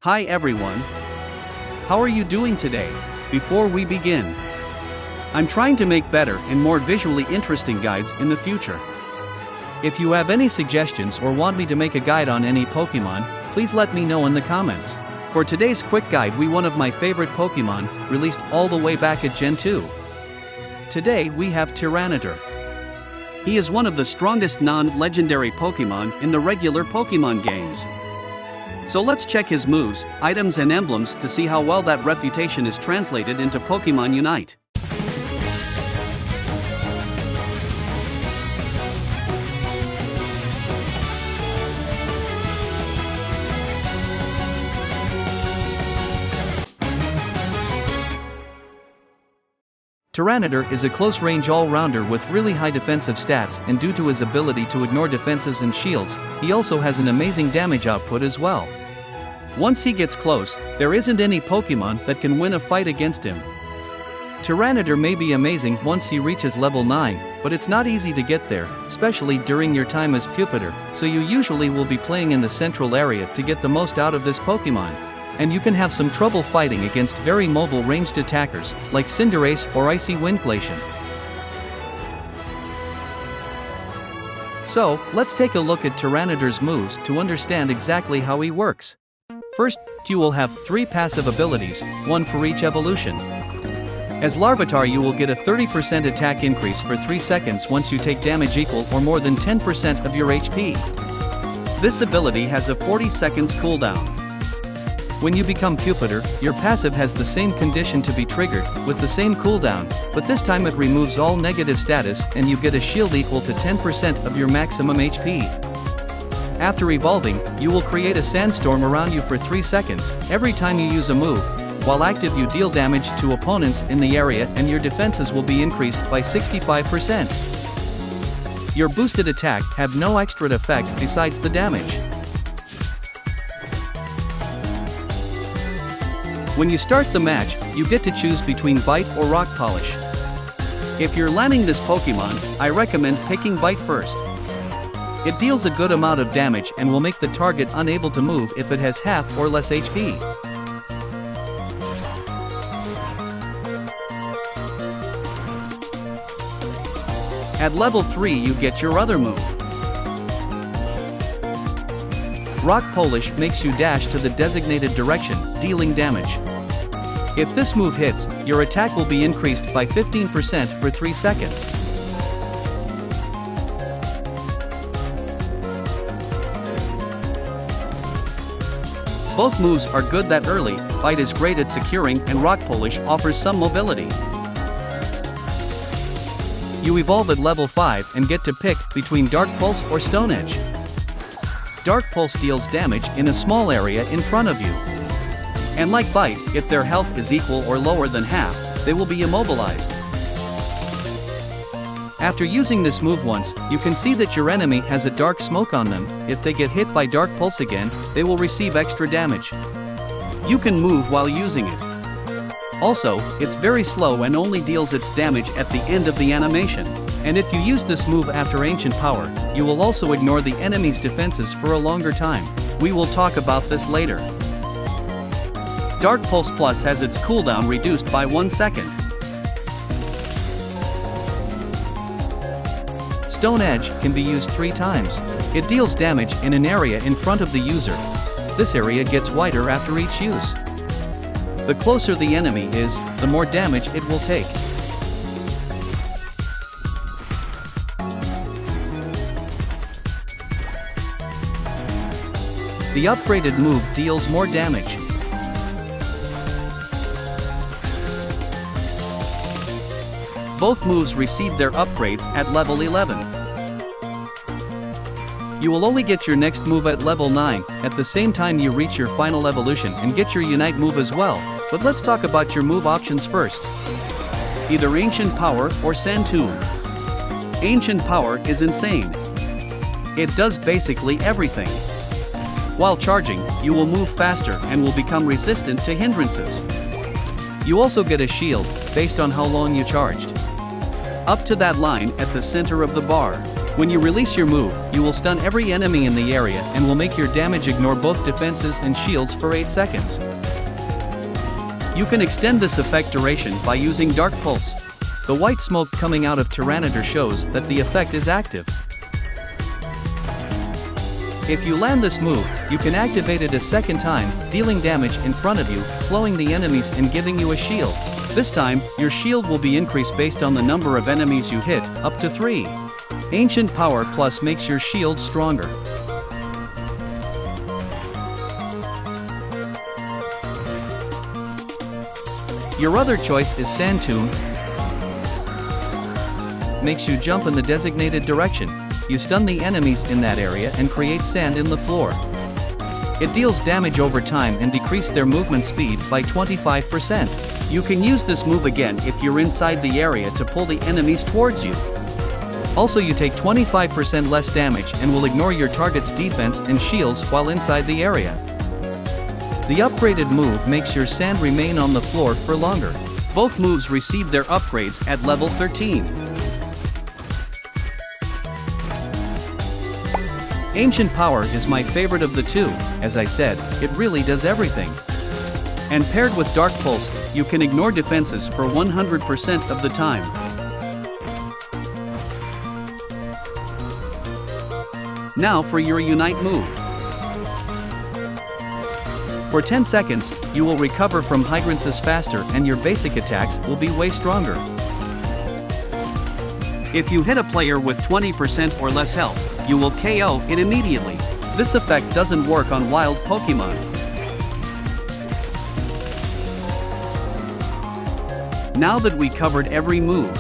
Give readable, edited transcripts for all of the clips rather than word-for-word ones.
Hi everyone. How are you doing today? Before we begin, I'm trying to make better and more visually interesting guides in the future. If you have any suggestions or want me to make a guide on any Pokemon, please let me know in the comments. For today's quick guide, one of my favorite Pokemon, released all the way back at Gen 2. Today we have Tyranitar. He is one of the strongest non-legendary Pokemon in the regular Pokemon games. So let's check his moves, items and emblems to see how well that reputation is translated into Pokemon Unite. Tyranitar is a close-range all-rounder with really high defensive stats, and due to his ability to ignore defenses and shields, he also has an amazing damage output as well. Once he gets close, there isn't any Pokemon that can win a fight against him. Tyranitar may be amazing once he reaches level 9, but it's not easy to get there, especially during your time as Pupitar, so you usually will be playing in the central area to get the most out of this Pokemon. And you can have some trouble fighting against very mobile ranged attackers, like Cinderace or Icy Wind Glacian. So, let's take a look at Tyranitar's moves to understand exactly how he works. First, you will have 3 passive abilities, one for each evolution. As Larvitar, you will get a 30% attack increase for 3 seconds once you take damage equal or more than 10% of your HP. This ability has a 40 seconds cooldown. When you become Pupitar, your passive has the same condition to be triggered, with the same cooldown, but this time it removes all negative status and you get a shield equal to 10% of your maximum HP. After evolving, you will create a sandstorm around you for 3 seconds, every time you use a move. While active, you deal damage to opponents in the area and your defenses will be increased by 65%. Your boosted attack have no extra effect besides the damage. When you start the match, you get to choose between Bite or Rock Polish. If you're landing this Pokemon, I recommend picking Bite first. It deals a good amount of damage and will make the target unable to move if it has half or less HP. At level 3 you get your other move. Rock Polish makes you dash to the designated direction, dealing damage. If this move hits, your attack will be increased by 15% for 3 seconds. Both moves are good that early. Bite is great at securing and Rock Polish offers some mobility. You evolve at level 5 and get to pick between Dark Pulse or Stone Edge. Dark Pulse deals damage in a small area in front of you. And like Bite, if their health is equal or lower than half, they will be immobilized. After using this move once, you can see that your enemy has a dark smoke on them. If they get hit by Dark Pulse again, they will receive extra damage. You can move while using it. Also, it's very slow and only deals its damage at the end of the animation. And if you use this move after Ancient Power, you will also ignore the enemy's defenses for a longer time. We will talk about this later. Dark Pulse Plus has its cooldown reduced by 1 second. Stone Edge can be used 3 times. It deals damage in an area in front of the user. This area gets wider after each use. The closer the enemy is, the more damage it will take. The upgraded move deals more damage. Both moves receive their upgrades at level 11. You will only get your next move at level 9, at the same time you reach your final evolution and get your Unite move as well, but let's talk about your move options first. Either Ancient Power or Sand Tomb. Ancient Power is insane. It does basically everything. While charging, you will move faster and will become resistant to hindrances. You also get a shield, based on how long you charged. Up to that line at the center of the bar. When you release your move, you will stun every enemy in the area and will make your damage ignore both defenses and shields for 8 seconds. You can extend this effect duration by using Dark Pulse. The white smoke coming out of Tyranitar shows that the effect is active. If you land this move, you can activate it a second time, dealing damage in front of you, slowing the enemies and giving you a shield. This time, your shield will be increased based on the number of enemies you hit, up to 3. Ancient Power Plus makes your shield stronger. Your other choice is Sand Tomb. Makes you jump in the designated direction. You stun the enemies in that area and create sand in the floor. It deals damage over time and decrease their movement speed by 25%. You can use this move again if you're inside the area to pull the enemies towards you. Also, you take 25% less damage and will ignore your target's defense and shields while inside the area. The upgraded move makes your sand remain on the floor for longer. Both moves receive their upgrades at level 13. Ancient Power is my favorite of the two. As I said, it really does everything. And paired with Dark Pulse, you can ignore defenses for 100% of the time. Now for your Unite move. For 10 seconds, you will recover from hydrances faster and your basic attacks will be way stronger. If you hit a player with 20% or less health, you will KO it immediately. This effect doesn't work on wild Pokemon. Now that we covered every move,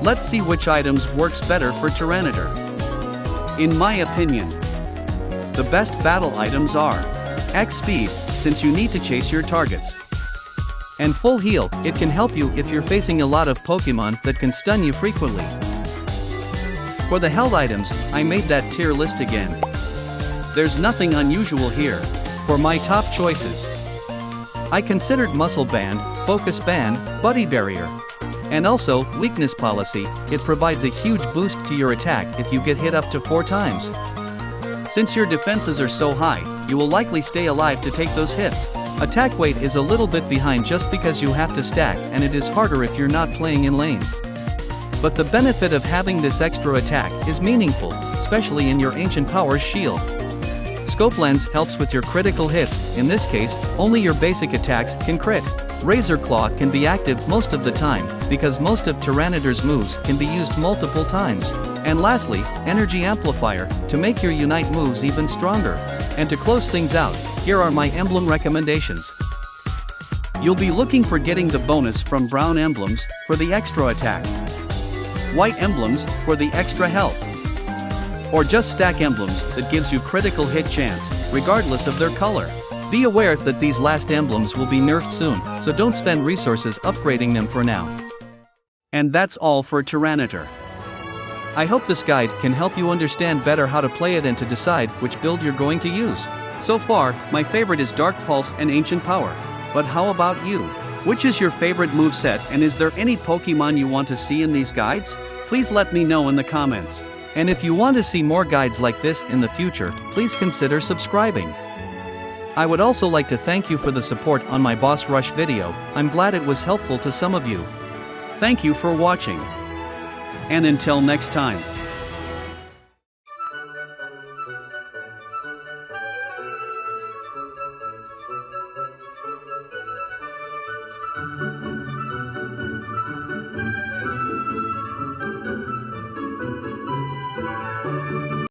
let's see which items works better for Tyranitar. In my opinion, the best battle items are X Speed, since you need to chase your targets, and Full Heal. It can help you if you're facing a lot of Pokemon that can stun you frequently. For the health items, I made that tier list again. There's nothing unusual here. For my top choices, I considered Muscle Band, Focus Band, Buddy Barrier, and also Weakness Policy. It provides a huge boost to your attack if you get hit up to 4 times. Since your defenses are so high, you will likely stay alive to take those hits. Attack weight is a little bit behind just because you have to stack, and it is harder if you're not playing in lane. But the benefit of having this extra attack is meaningful, especially in your Ancient Powers shield. Scope Lens helps with your critical hits. In this case, only your basic attacks can crit. Razor Claw can be active most of the time, because most of Tyranitar's moves can be used multiple times. And lastly, Energy Amplifier, to make your Unite moves even stronger. And to close things out, here are my emblem recommendations. You'll be looking for getting the bonus from brown emblems, for the extra attack, white emblems, for the extra health, or just stack emblems, that gives you critical hit chance, regardless of their color. Be aware that these last emblems will be nerfed soon, so don't spend resources upgrading them for now. And that's all for Tyranitar. I hope this guide can help you understand better how to play it and to decide which build you're going to use. So far, my favorite is Dark Pulse and Ancient Power. But how about you? Which is your favorite moveset, and is there any Pokemon you want to see in these guides? Please let me know in the comments. And if you want to see more guides like this in the future, please consider subscribing. I would also like to thank you for the support on my Boss Rush video. I'm glad it was helpful to some of you. Thank you for watching. And until next time.